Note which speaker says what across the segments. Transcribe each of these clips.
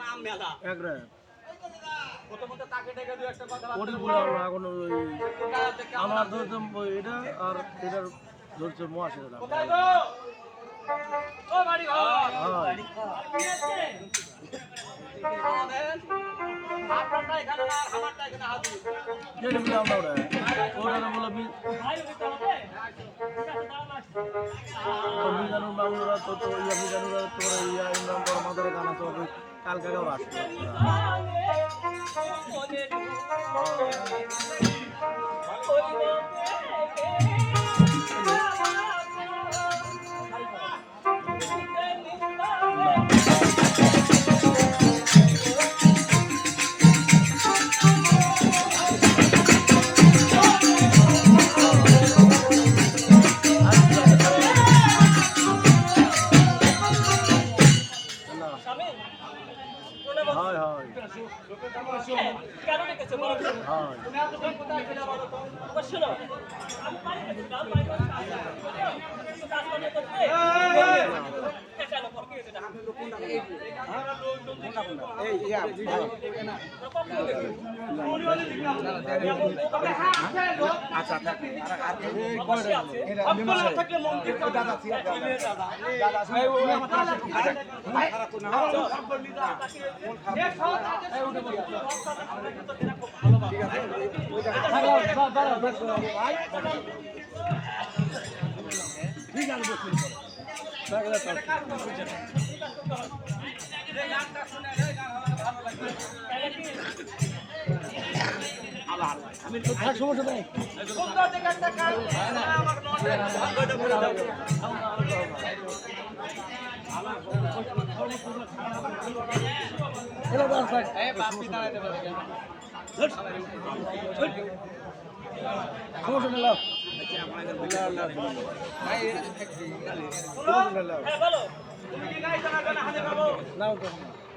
Speaker 1: নাম মেলা
Speaker 2: একরে
Speaker 1: প্রথমত তাকে ডেকে দুই একটা কথা
Speaker 2: ওটি বলে এখন আমার ধরছে এটা আর এটার ধরছে মহাশয়
Speaker 1: কোথায় গো ও বাড়ি ঘর আপনারটা এখানে না আমারটা এখানে হাজির
Speaker 2: যেটা বলে আমরা ওরা বলে মিজানুর মামুরা তো মিজানুরা তোমার ইমরান বড় মাদারে গান আছে কালকে ওরা আসবে সমস্যা নেই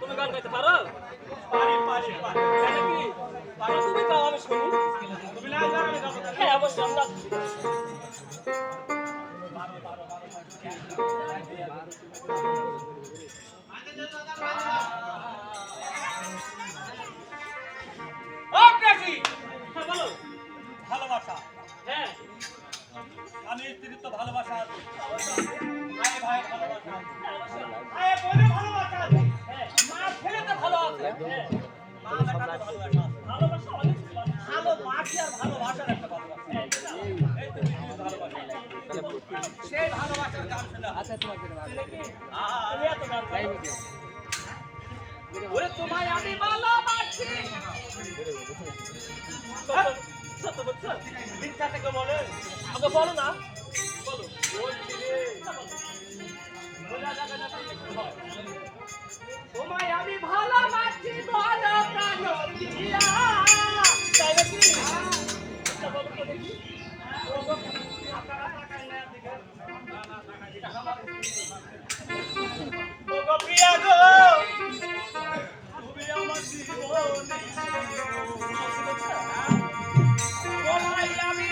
Speaker 1: তুমি গান গাইতে পারো পারি কি পারো তুমি গাও আমি শুনি তুমি না জানো আমি গাবো হ্যাঁ অবশ্যই আমরা ও কাকি হ্যাঁ বলো ভালোবাসা হ্যাঁ আমি স্ত্রীর তো ভালোবাসা আছে ভাই ভাই ভালোবাসা আয় বলে ভালোবাসা আছে হ্যাঁ মা ছেলে তো ভালো আছে হ্যাঁ মা বেটা তো ভালোবাসা ভালোবাসা অনেক ভালো মাকে আর ভালোবাসার একটা ভালোবাসা এই তো ভালোবাসা সেই ভালোবাসার গান শোনা আচ্ছা তোমাকে আমি এত গান গাইবো ওরে তোমায় আমি ভালোবাসি সত্য বলছো দিনটা থেকে বলে আগে বলো না বলো বলছি রে বলা যাবে না তোমায় আমি ভালোবাসি বলো প্রাণ দিয়া তাই নাকি বলো তো দেখি আপনারা টাকা নেন দিকে ও গো প্রিয়া গো তুমি আমার জীবনে তোমায় আমি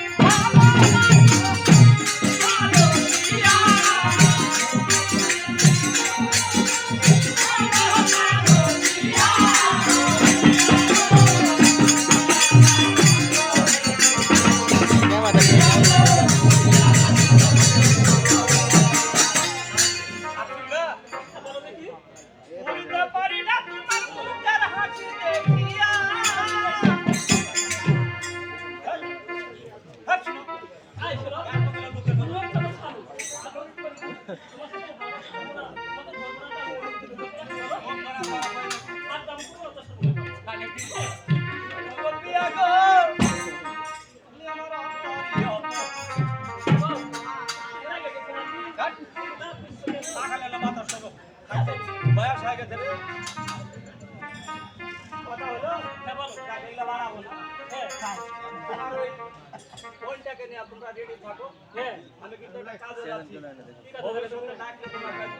Speaker 1: কথা হলো হ্যাঁ বলো এগুলো বাড়াবো না হ্যাঁ আমার ওই ফোনটাকে নিয়ে তোমরা রেডি থাকো হ্যাঁ আমি কিন্তু একটা কাজে যাচ্ছি ঠিক আছে ওকে তোমরা ডাকলে তোমরা কাজে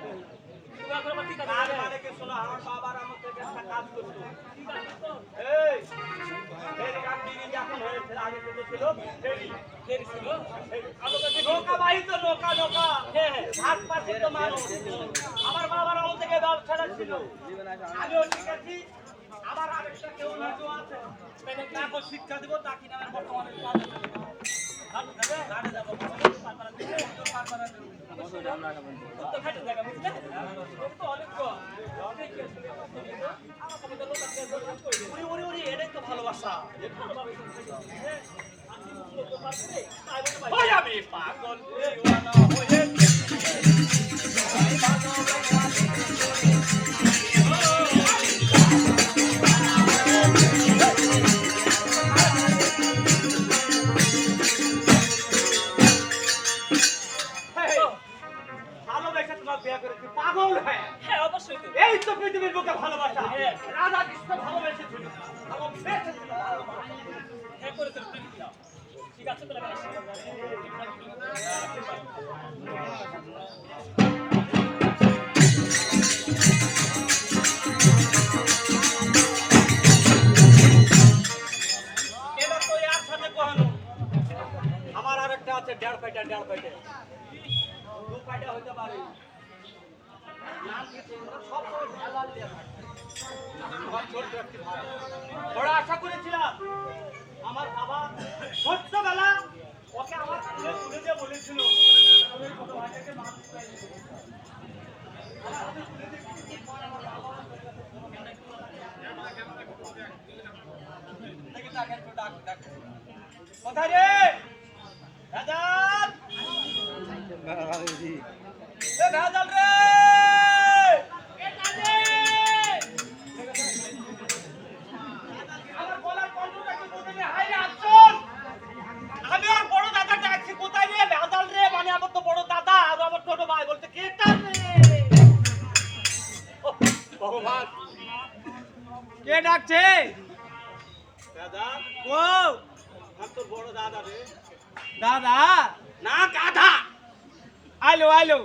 Speaker 1: তোমরা করবা ঠিক আছে আর মানে কি শোনো আমার বাবার আমার থেকে একটা কাজ করতো ঠিক আছে তো এই ফেরি কাটি যখন হয়েছে আগে তো ছিল ফেরি ফেরি ছিল আমাদের নৌকা বাহি তো নৌকা নৌকা হ্যাঁ হ্যাঁ হাত পাশে তো মানুষ আমার বাবার আমল থেকে ব্যবসাটা ছিল আমিও ঠিক আছি আবার আরেকটা কেউ নিজো আছে মানে কাকে শিক্ষা দেব তাকি নামের বর্তমানে কাজ হাত ধরে গাড়ি যাব পারপারা দিতে পারপারা তো আমরা খাবেন তো ফেটে জায়গা বুঝলে তো অনেক কো অনেক কি আসলে আমার কবে তো লোক আছে ওরে ওরে ওরে এটাই তো ভালোবাসা ভাই আমি পাগল দিওয়ানা হয়ে পাগল হ্যাঁ হ্যাঁ অবশ্যই তো এই তো পৃথিবীর বুকে ভালোবাসা রাধা কৃষ্ণ ভালোবেসেছিল এবং বেঁচেছিল হ্যাঁ করেছিল ঠিক আছে তো এটা তো আর সাথে কহানো আমার আরেকটা আছে 1.5 ফাইটা 1.5 ফাইটা 2 ফাইটা হইতে পারে বড় আশা করেছিলাম আমার বাবা ছোট্টবেলা ওকে আমার তুলে তুলে দিয়ে বলেছিল কোথায় রে ভেজাল রে আমার বলার কণ্ঠটাকে কোথায় হাই রে আসুন আমি আর বড় দাদা ডাকছি কোথায় রে ভেজাল রে মানে আমার তো বড় দাদা আর আমার ছোট ভাই বলতে কেটা রে ভগবান কে ডাকছে দাদা ও আর তোর বড় দাদা রে দাদা না গাধা আলো আলো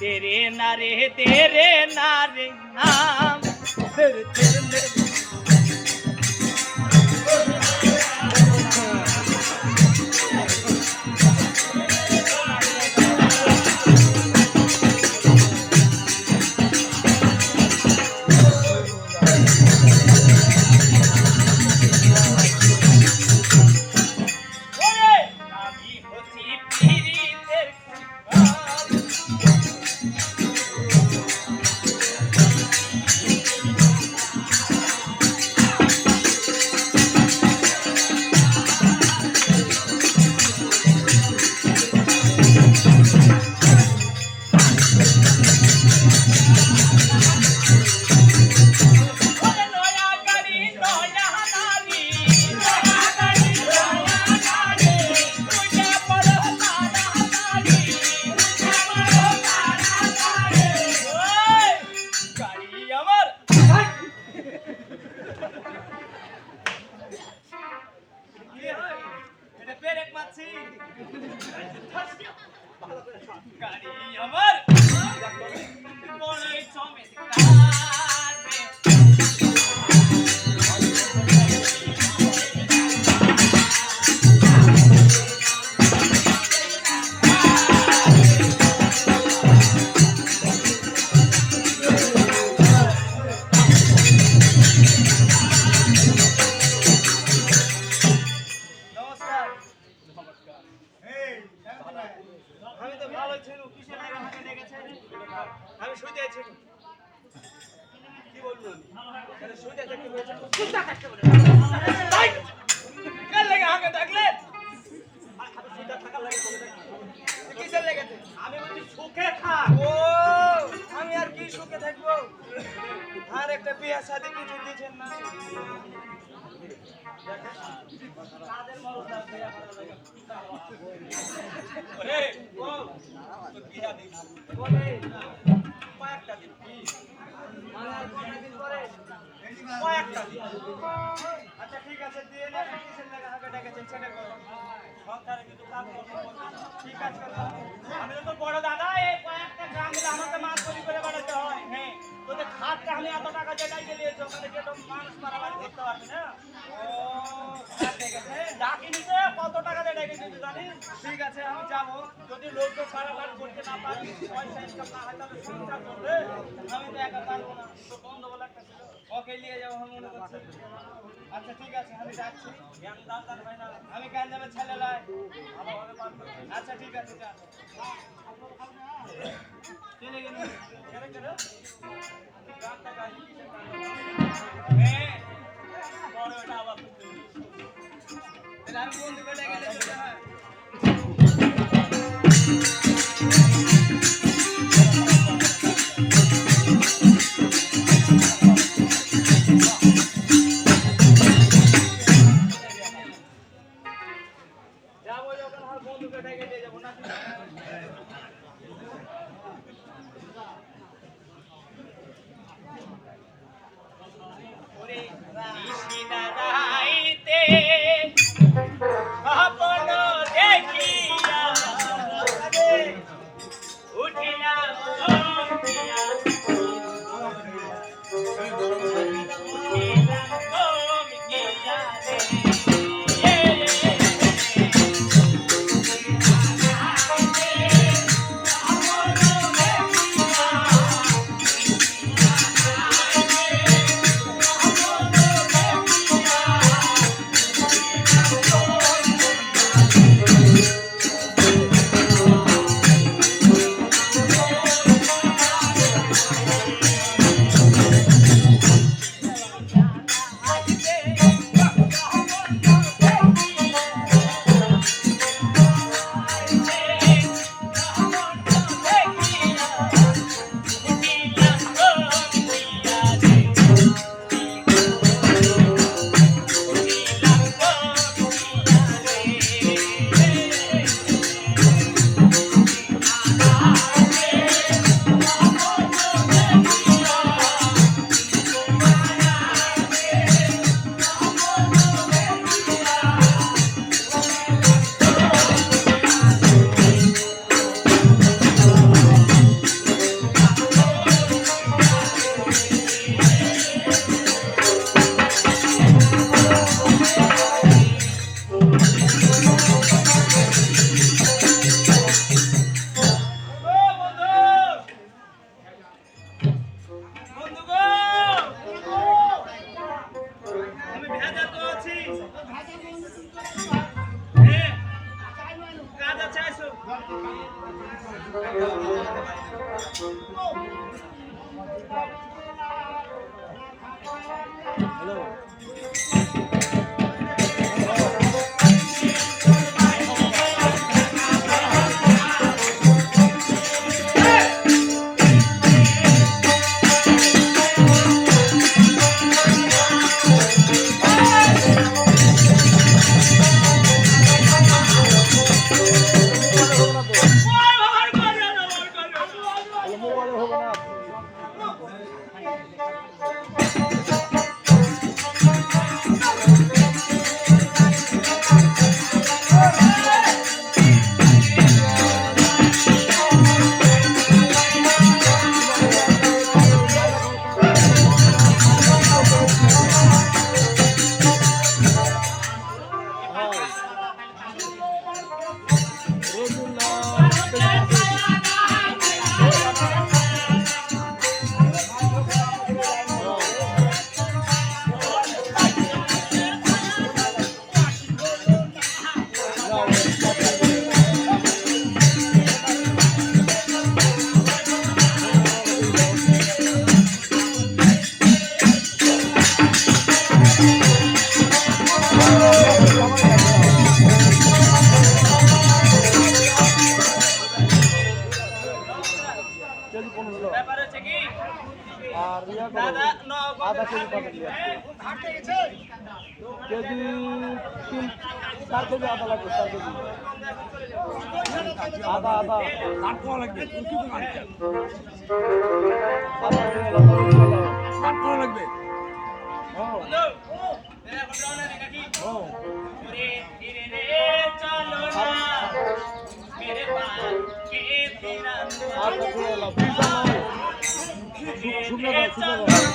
Speaker 1: तेरे नारे नाम तेरे तेरे আমি শুইতে আছি কি বলবো আরে শুইতে থাকতে বলেছে কুত্তা কাটতে বলে তাই কাল লাগে আগে ডাকলে আর শুইতে থাকা লাগে বলে কিসের লেগেছে আমি বলছি সুখে থাক ও আমি আর কি সুখে থাকবো আর একটা বিয়ে শাদী কিছু দিছেন না কাদের মরদ লাগবে ওরে ও তো কি জানি বলে কয়েকটা দিন মানে আর কয়টা দিন পরে কয়েকটা দিন আচ্ছা ঠিক আছে দিয়ে নে কিসের লাগা হাগে ডেকেছেন সেটা করো সংসারে কিন্তু কাজ করতে ঠিক আছে আমি তো বড় দাদা এই কয়েকটা গ্রাম মিলে আমাকে মাছ চুরি করে বেড়াতে হয় হ্যাঁ তোদের খাটটা আমি এত টাকা যেটাই গেলিয়েছো ওখানে গিয়ে তো মানুষ মারামারি করতে পারবি না ও ঠিক আছে ডাকি নিতে কত টাকা দিয়ে ডেকে দিতে জানিস ঠিক আছে আমি যাবো যদি লোক তো খারাপ করতে না পারি পয়সা ইনকাম না হয় তাহলে সংসার করবে আমি তো একা পারবো না তো বন্ধ বলে একটা ছিল ওকে নিয়ে যাবো আমি মনে করছি আচ্ছা ঠিক আছে আমি যাচ্ছি জ্ঞান দান ভাই না আমি কেন যাবে ছেলে লাই ভালোভাবে পার করছি আচ্ছা ঠিক আছে যা চলে গেল কেন কেন গানটা গাই কিসের গান হ্যাঁ বড় এটা আবার আমি বন্ধু করে গেলে যেতে হয় যাবো যখন আমার বন্ধুকে ডেকে নিয়ে যাবো না
Speaker 2: আর ইয়া করো
Speaker 1: দাদা নগদ
Speaker 2: আধা কেজি পাঠান দিয়া কেজি 4 কেজি আদা লাগবে 4 কেজি আদা আদা কাট করা লাগবে কি কাট আদা কাট করা লাগবে হ্যাঁ
Speaker 1: বন্ধু এরা কত না নাকি
Speaker 2: হ্যাঁ
Speaker 1: রে ধীরে রে চলো না মেরে পাল কে ফিরা
Speaker 2: আর কত লাভ পিছা নয় শুকনো দাও শুকনো দাও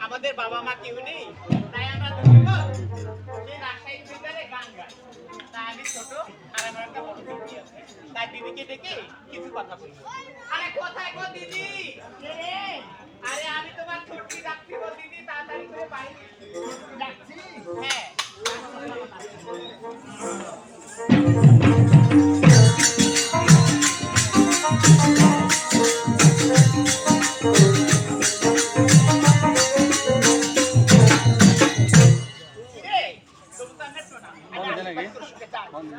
Speaker 1: আমাদের বাবা মা কেউ নেই তাই আমরা দুজন সেই রাজশাহীর ভিতরে গান গাই তাই আমি ছোট আর আমার একটা বড় দিদি আছে তাই দিদিকে ডেকে কিছু কথা বলবো আরে কোথায় গো দিদি আরে আমি তোমার ছোট্টি ডাকছি গো দিদি তাড়াতাড়ি করে বাইরে ডাকছি হ্যাঁ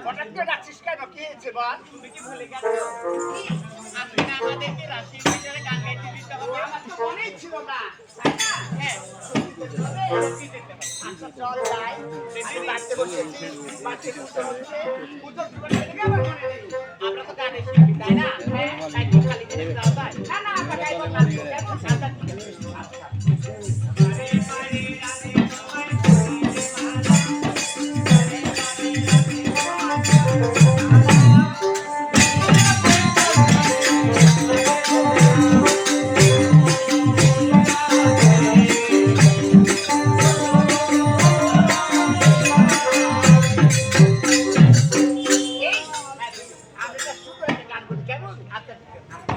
Speaker 3: হঠাৎ করে ডাকছিস কেন? কি হয়েছে বল?
Speaker 1: তুমি কি ভুলে গেছো আপনি না আমাদেরকে রাশির ভিতরে গান গাইতে দিতে হবে
Speaker 3: আমার তো মনেই ছিল না, তাই না?
Speaker 1: হ্যাঁ
Speaker 3: আচ্ছা চল যাই। আমি বাড়িতে বসেছি, বাড়িতে পুজো হচ্ছে, পুজোর সময় থেকে আমার মনে নেই।
Speaker 1: আমরা তো গানের শিল্পী তাই না হ্যাঁ তাই তো খালি করে যাও তাই
Speaker 3: না না, আমরা গাইবো না। কেন? আচ্ছা, ঠিক আছে। আচ্ছা।
Speaker 1: আরে মারে রানে তোমায় করিতে মানা
Speaker 3: এই, আমি তো শুধু একটা গান বলি, কেমন? আচ্ছা, ঠিক আছে।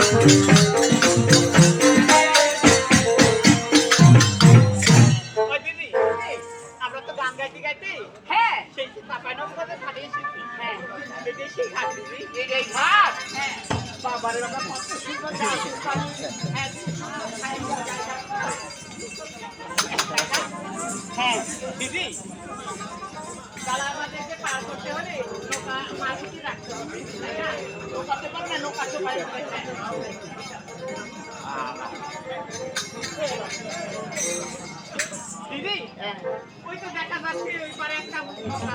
Speaker 3: ওই দিদি আমরা তো গান গাইতে গাইতে হ্যাঁ সেই চাপাই নৌকাতে ঘাটে এসেছি হ্যাঁ এটাই সেই ঘাট দিদি এই ঘাট হ্যাঁ বাবারে বাবা কত সুন্দর হ্যাঁ দিদি তাহলে আমাদেরকে পার করতে হলে নৌকা মাঝিকে রাখতে হবে তাই না নৌকাতে পারো না নৌকা চোপাই দিদি ওই তো দেখা যাচ্ছে ওই পারে একটা নৌকা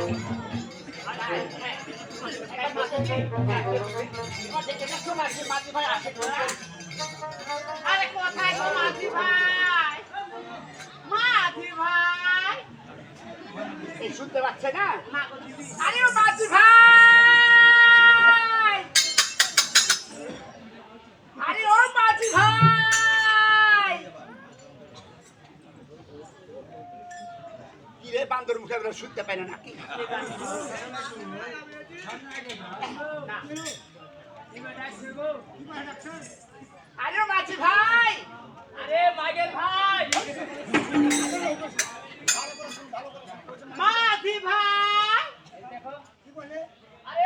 Speaker 3: আরে কোথায় গো মাঝি ভাই মাঝি ভাই এই শুনতে পাচ্ছে না আরে ও মাঝি ভাই আরে ও মাঝি ভাই কি রে বান্দর মুখে শুনতে পায় না নাকি আরে মাঝি ভাই আরে মাইকেল ভাই মাঝি ভাই দেখো কি বলে আরে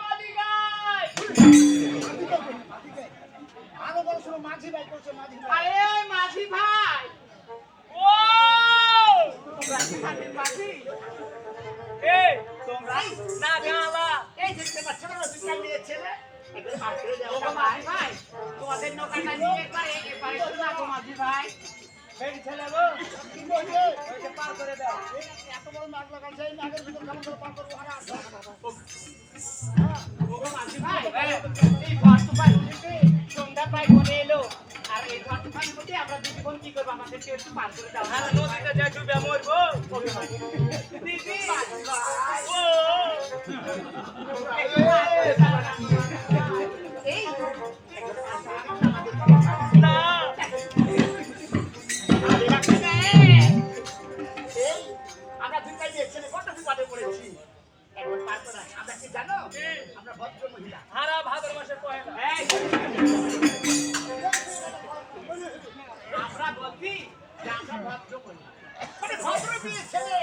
Speaker 3: মাঝি ভাই আরো বড় শুনো মাঝি ভাই বলছে মাঝি ভাই আরে মাঝি ভাই ও মাঝি এই তোমরা না গাওয়া এই দেখতে পাচ্ছ না দুইটা মেয়ে ছেলে একটু পার করে দাও মাঝি ভাই তোমাদের নৌকাটা নিয়ে একবারে চলে যাবো মাঝি ভাই এই ছেলে গো কি বলছে ওইটা পার করে দাও এত বড় নাক লাগাইছে এই নাকের ভিতর কেমন করে পার করব আর ও মাঝি ভাই এই ঘর তো পাই উঠেছে সন্ধ্যা প্রায় বনে এলো আর এই ঘর তো পাই উঠে আমরা দুই বোন কি করব আমাদেরকে একটু পার করে দাও আর নদীতে যা ডুবে মরবো দিদি ও এই না আমরা দুইটাই দেখছি কত বিপদে পড়েছি একবার পার করা আমরা কি জানো আমরা ভদ্র মহিলা হারা ভাদ্র মাসের পয়লা আমরা বলছি যে আমরা ভদ্র মহিলা মানে ভদ্র বিয়ে ছেলে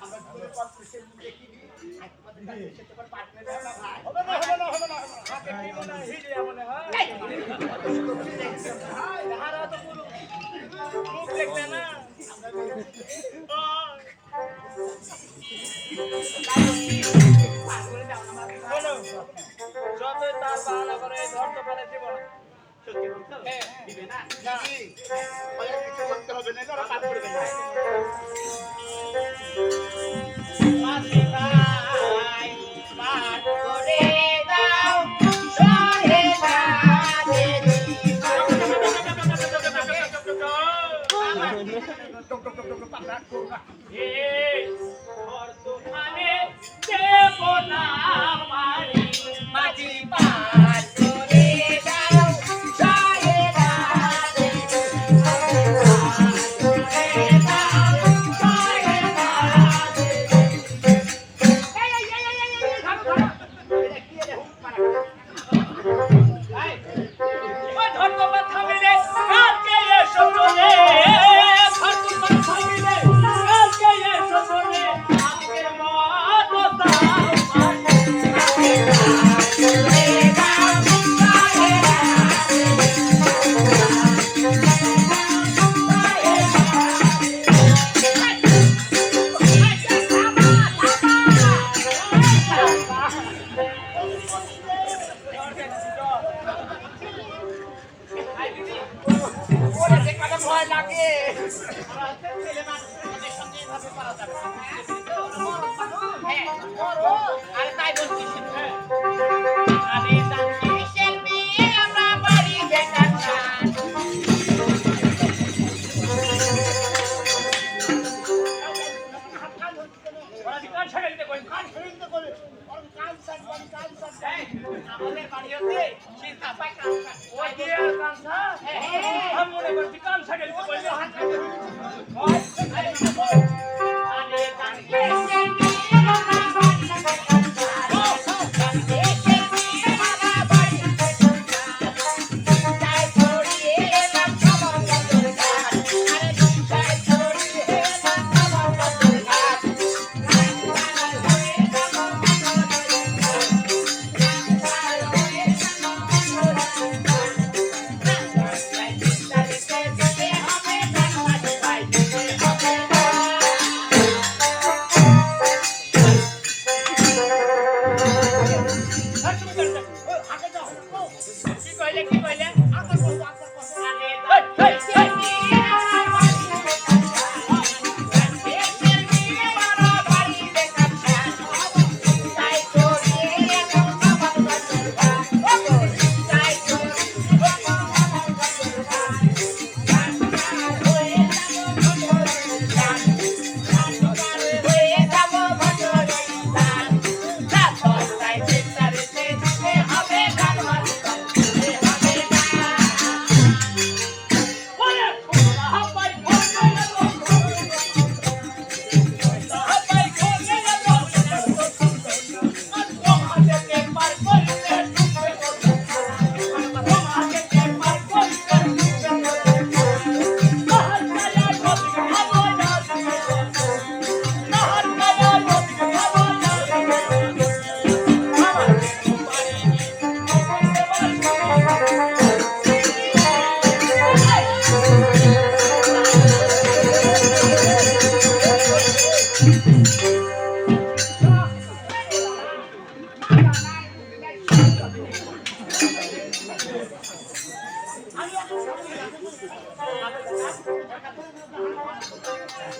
Speaker 3: আমরা ঘুরে পাচ্ছি দেখি যতই তার বাহানা করে ধরতে পারে দিব না সত্যি বলছো দিবে না কিছু করতে হবে না ওরা পার করবে না মাঝি ভাই পার করে দাও সরে যাবে মাঝি পার করে দাও সরে যাবে আমাদের বাড়ি হচ্ছে সেই চাপাই কাঁচা ওই দিয়ে কাঁচা আমি মনে করছি কাঁচা গেলে বললে হাত কাটে আরে কাঁচা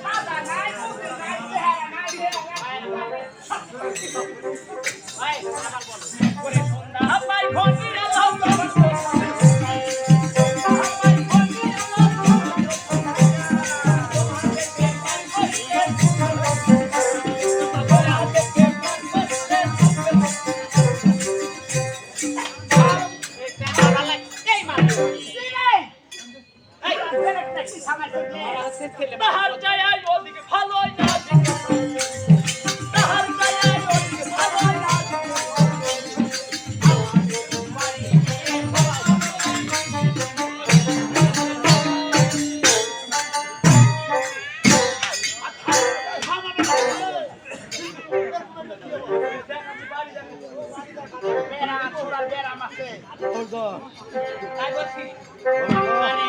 Speaker 3: দাদা নাই বুঝি নাই চেহারা নাই ভাই আবার বলো ওরে সন্ধ্যা ভাই ফোন দিয়ে বাহার যায় ওদিকে ভালো না বাহার যায় ওদিকে ভালো না বেড়া ছোড়ার বেড়া মাসে তাই বলছি আরে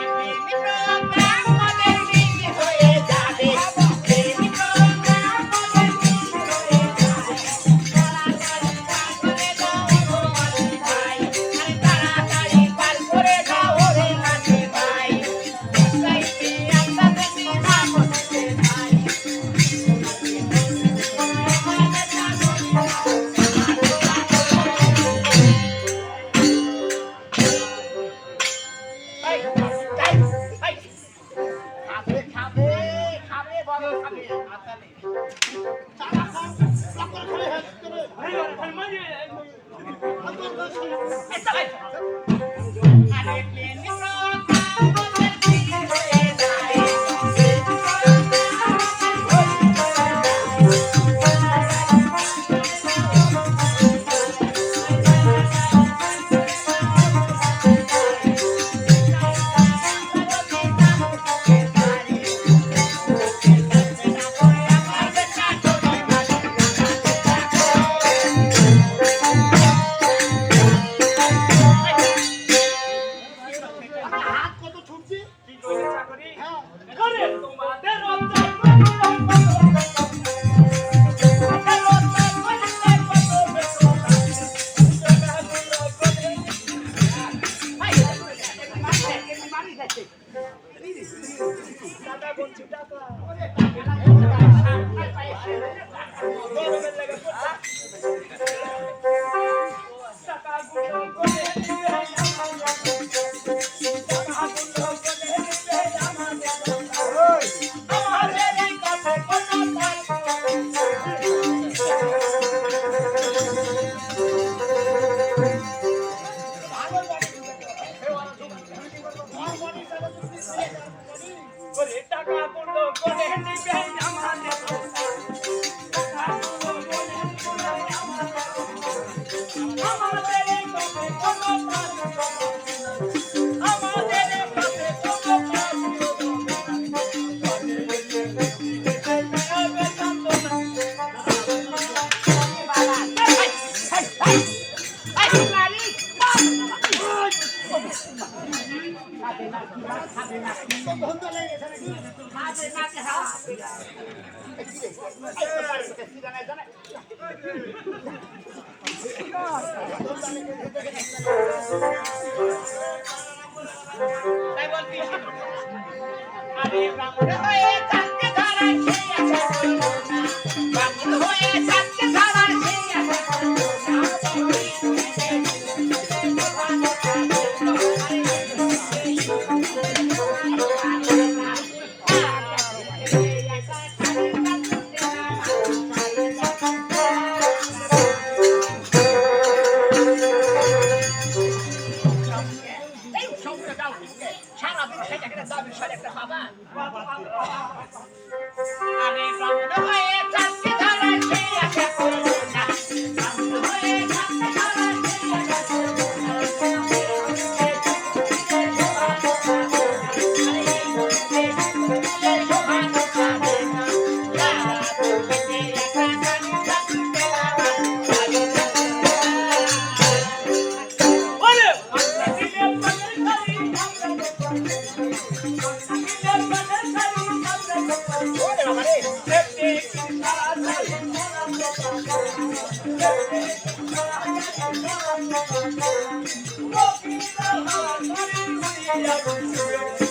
Speaker 1: Thank you.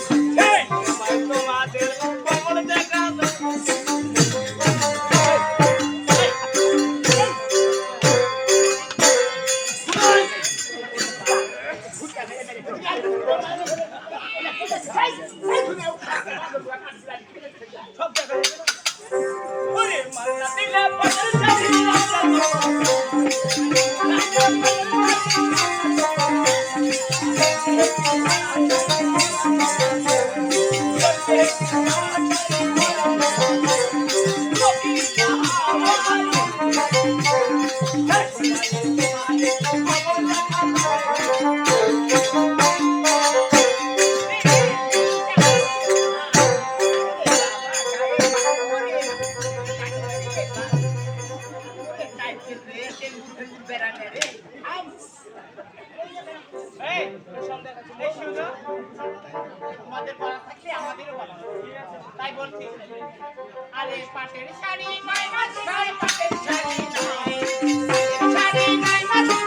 Speaker 3: আমাদের বলা থাকলে আমাদেরও বলা তাই বলছি আরে পাটের শাড়ি নাই মাথায় পাটের শাড়ি নাই শাড়ি নাই মাথায়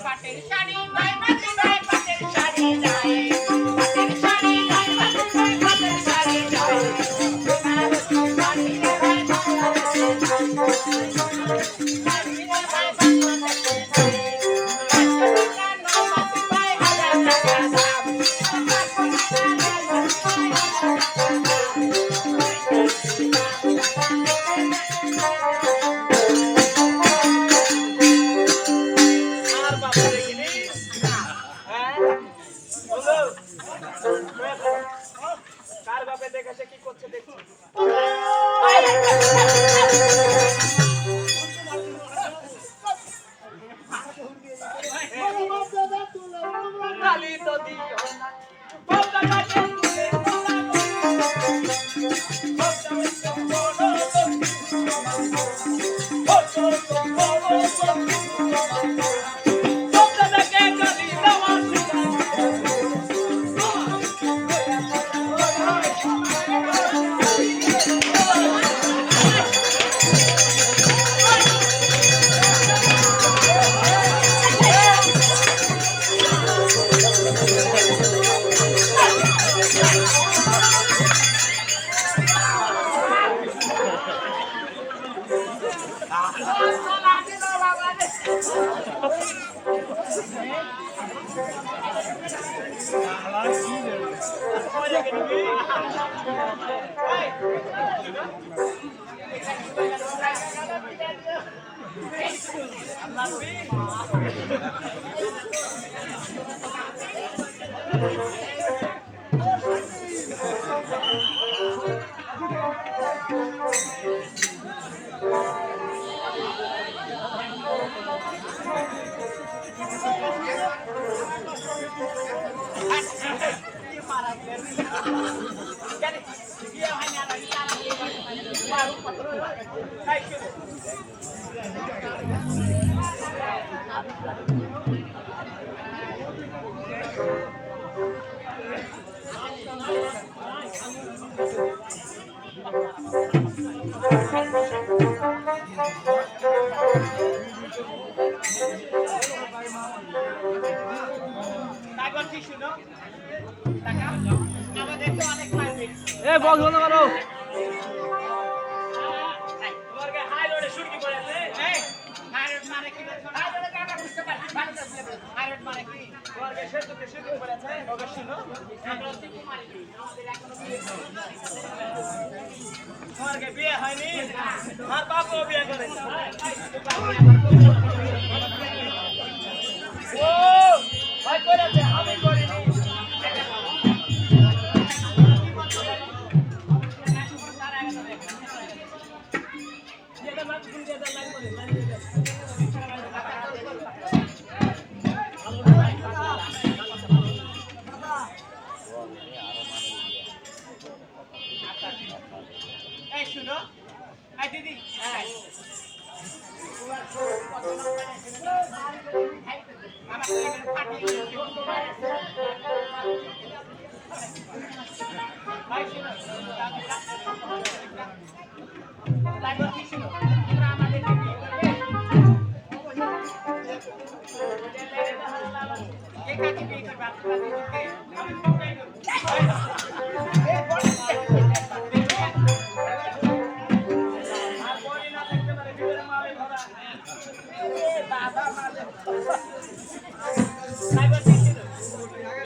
Speaker 3: পাটের শাড়ি নাই মাথায় পাটের শাড়ি নাই পাটের শাড়ি নাই মাথায় পাটের শাড়ি নাই
Speaker 1: কার বাপে দেখেছে কি করছে দেখছি তো দিও না
Speaker 2: এ বক্স বন্ধ করো
Speaker 1: বিয়ে হয়নি আর বাপও বিয়ে করে ও ভাই করেছে আমি করিনি
Speaker 3: এই দিদি হ্যাঁ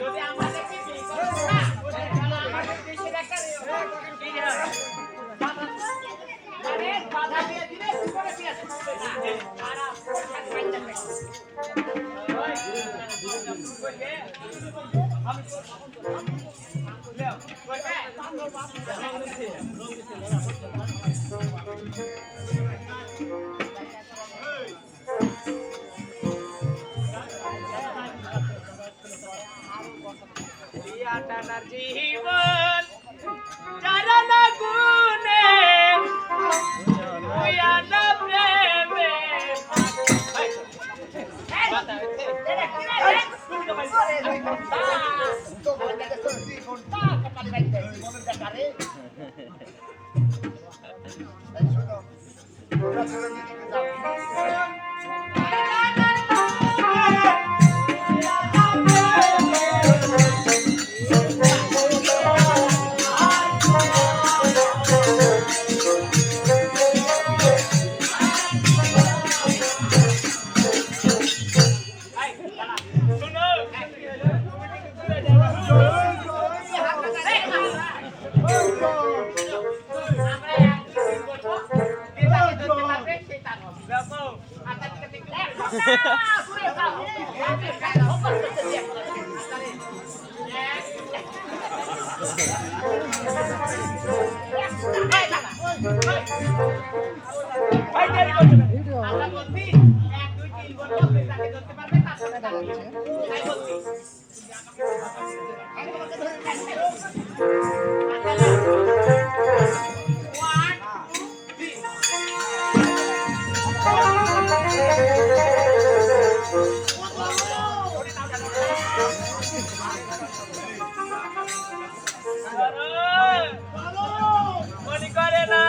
Speaker 3: যদি আমাদেরকে বিয়ে করো না তাহলে আমাদের দেশের একটা মানে বাধা দিয়ে দিলে জীবনে দিয়ে আসবে না খারাপ জীবন যারা না গুনে না প্রেমে আমরা বলছি 1 2 3 বলবো আপনি তাকে ধরতে পারবেন তার সাথে দাঁড়িয়ে তাই বলছি মনে করে না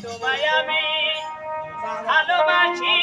Speaker 3: তোমায় আমি ভালোবাসি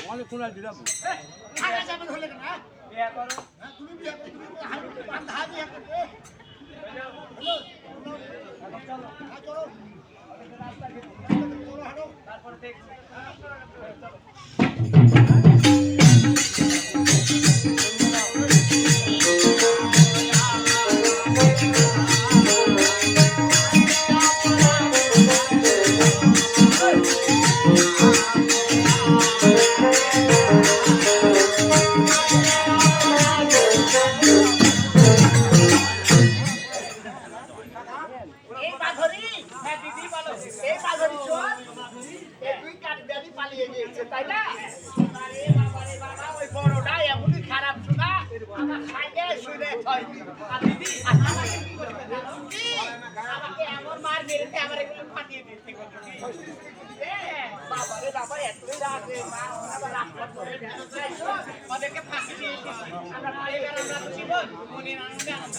Speaker 2: অনেক কোনায় দিলাম
Speaker 3: থাকা যাবে হলে না
Speaker 1: বিয়ে করো
Speaker 3: তুমি বিয়ে করো তুমি বান্ধা বিয়ে করবে চলো
Speaker 1: তারপরে দেখছি
Speaker 3: এই বাঘরি
Speaker 1: হ্যাঁ দিদি বলো
Speaker 3: এই বাঘরি চোর এই দুই কাঠ বেরি পালিয়ে গিয়েছে তাই না আরে বাবা রে বাবা ওই বড়টা এমনই খারাপ শোনা আমার খাইতে শুনে থইনি আর দিদি আমাকে কি করবে জানো কি আমাকে এমন মার মেরেছে আমার এগুলো ফাটিয়ে দিতে বলতো কি বাবা রে বাবা এতই রাত রে মা আবার রাস্তা করে যাইছো ওদেরকে ফাঁসি দিয়ে দিছি আমরা এবার আমরা খুশি বল মনে আনন্দে আনন্দ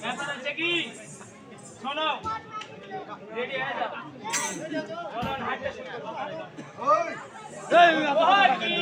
Speaker 1: ব্যাপার হচ্ছে কি শোনো রেডি হয়ে যাও চলো হাঁটতে শুরু করো কি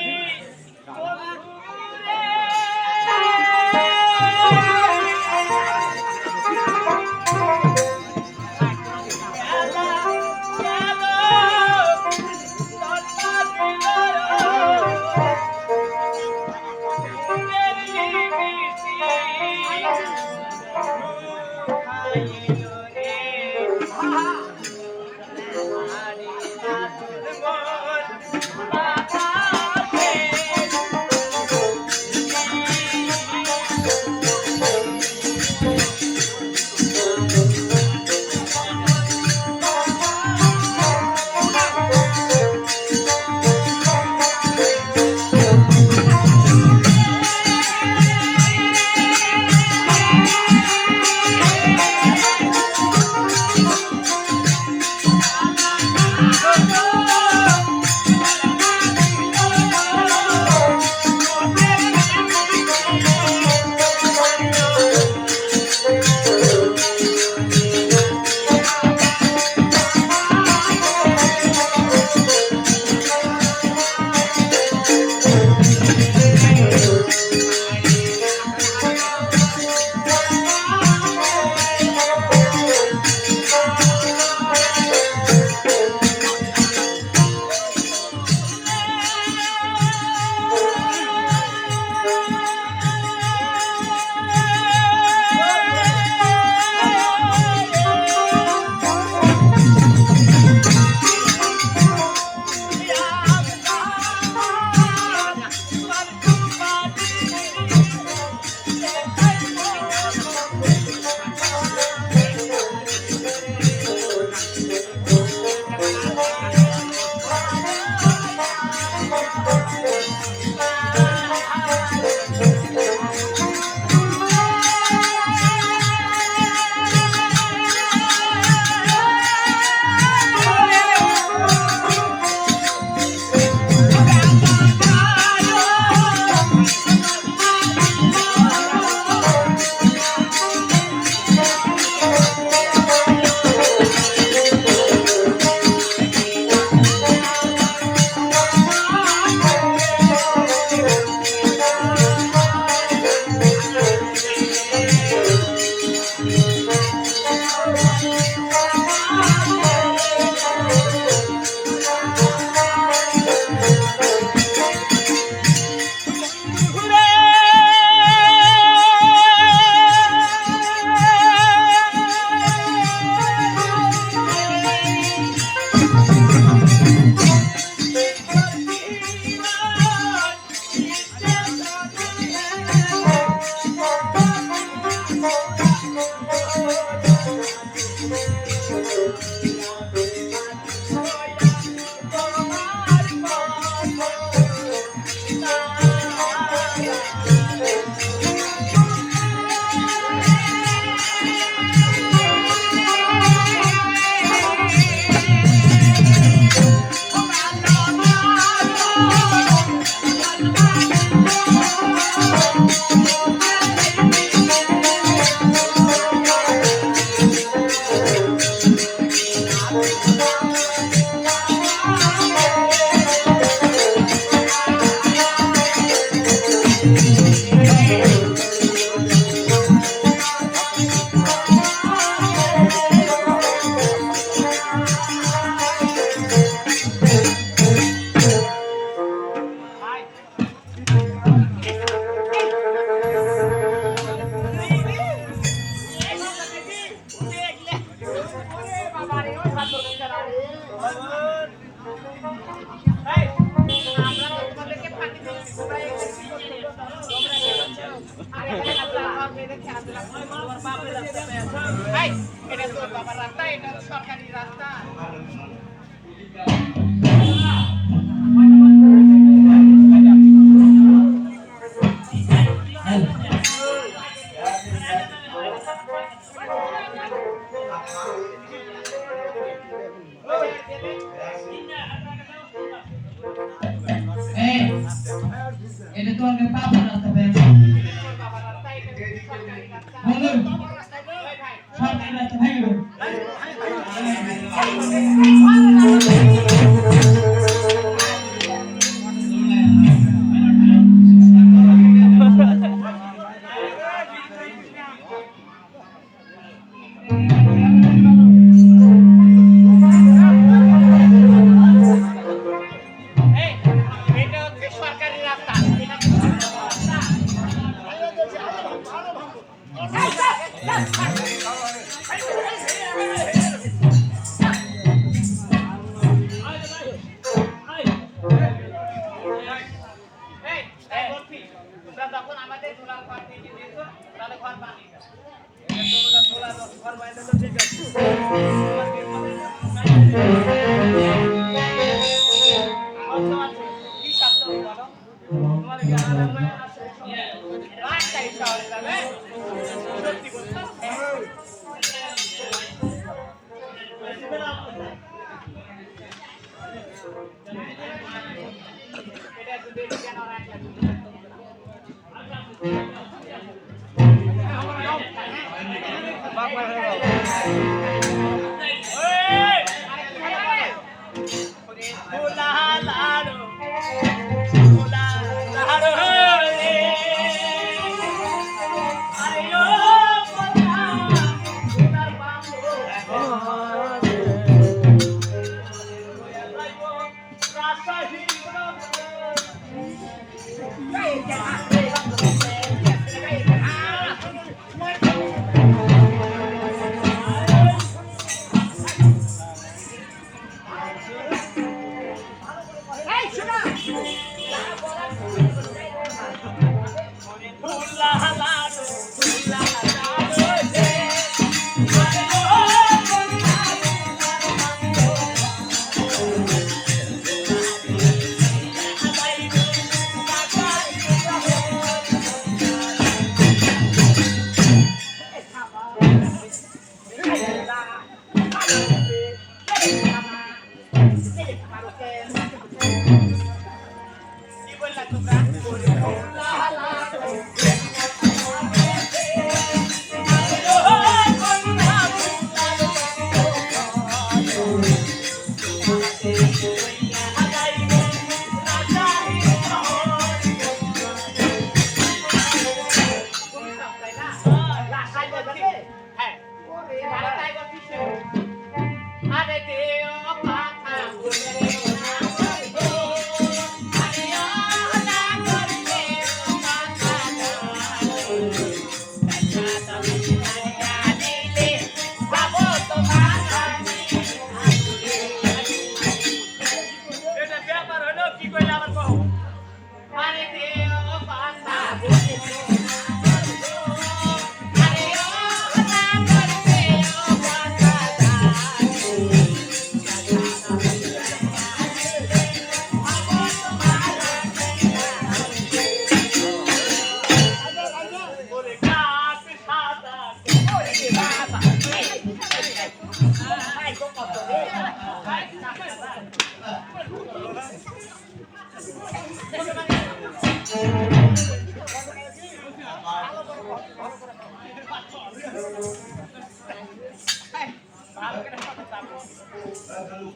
Speaker 3: এটা তোর বাবার রাস্তা, এটা সরকারি রাস্তা।
Speaker 4: এটা তো আগে পাবো না তবে বলুন সরকারি রাস্তা ভেঙে গেল
Speaker 3: এটা হচ্ছে সরকারি রাস্তা। তোমরা যখন আমাদের সোলার ঘর দিয়ে দিয়েছো তাহলে ঘর বানিয়ে দাও। তোমরা সোলার ঘর বানিয়ে তো ঠিক আছে। কি শব্দ বলো? তোমার কি আরাম আছে? রাস্তায় শহরে যাবে? সত্যি বলছো? এটা যদি কেন রাখা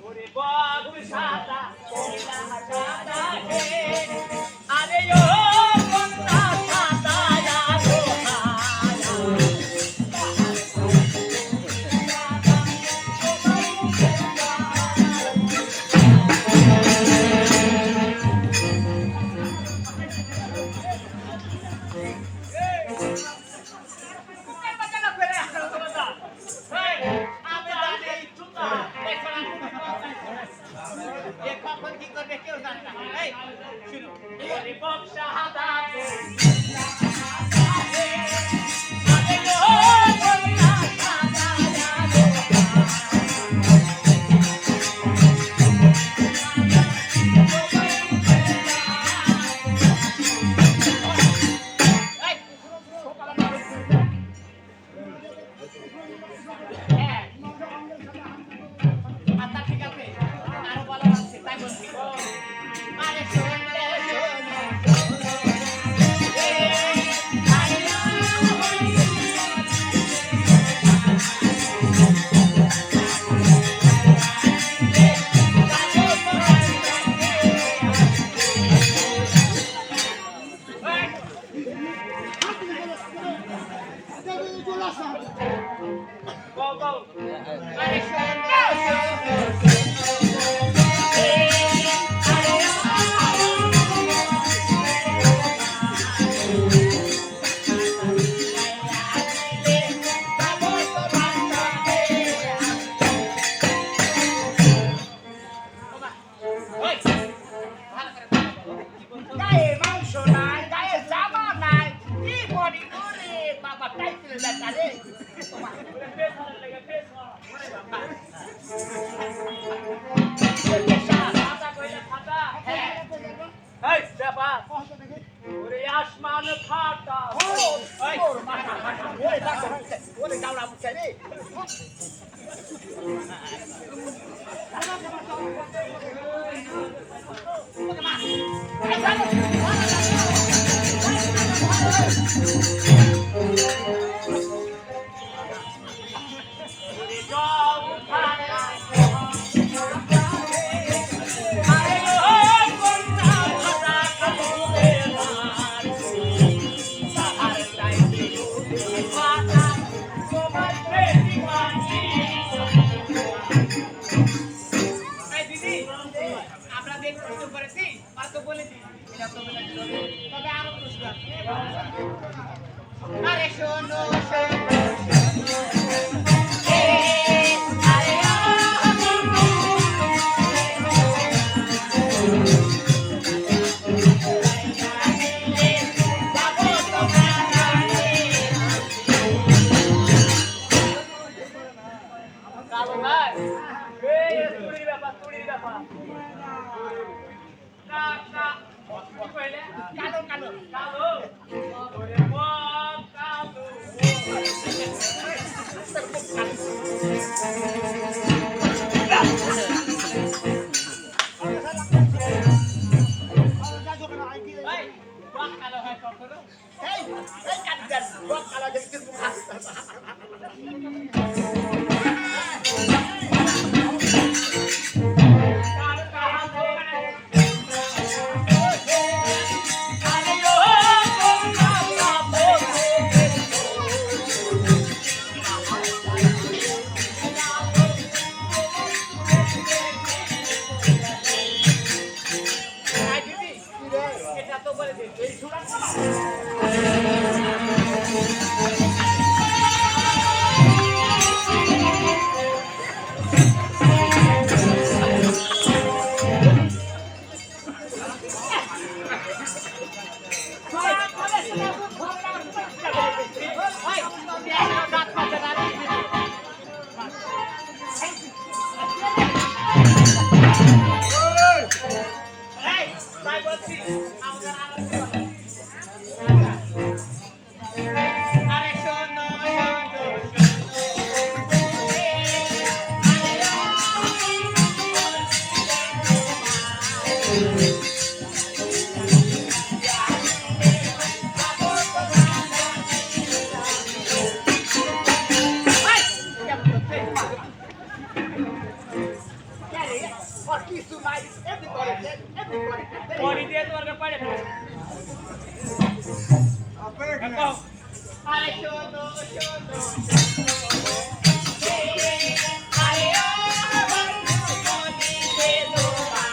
Speaker 3: ওরে বক সাদা কইলা সাদা হে আরে ও কন্যা সাদা আলো আসমান ফাটা ওরে গাওলা মুছে রে আরে শোনো আরে শোনো শোনো আরে ও বন্ধু দিলে তোমারে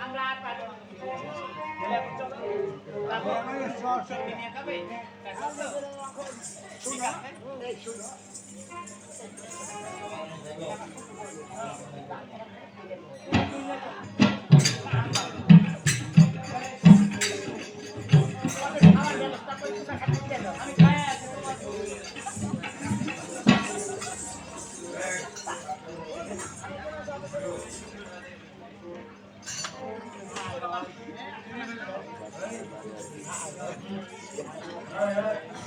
Speaker 3: আমরা আর পারবো না নিয়ে যাবে ঠিক আছে আমার ব্যবস্থা করে আমি খাই আছি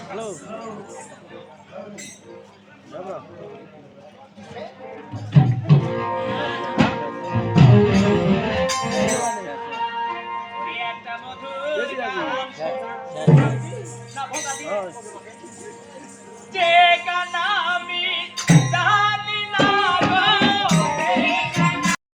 Speaker 2: হ্যালো
Speaker 3: একটা মধুর গান না ভোগা দিয়ে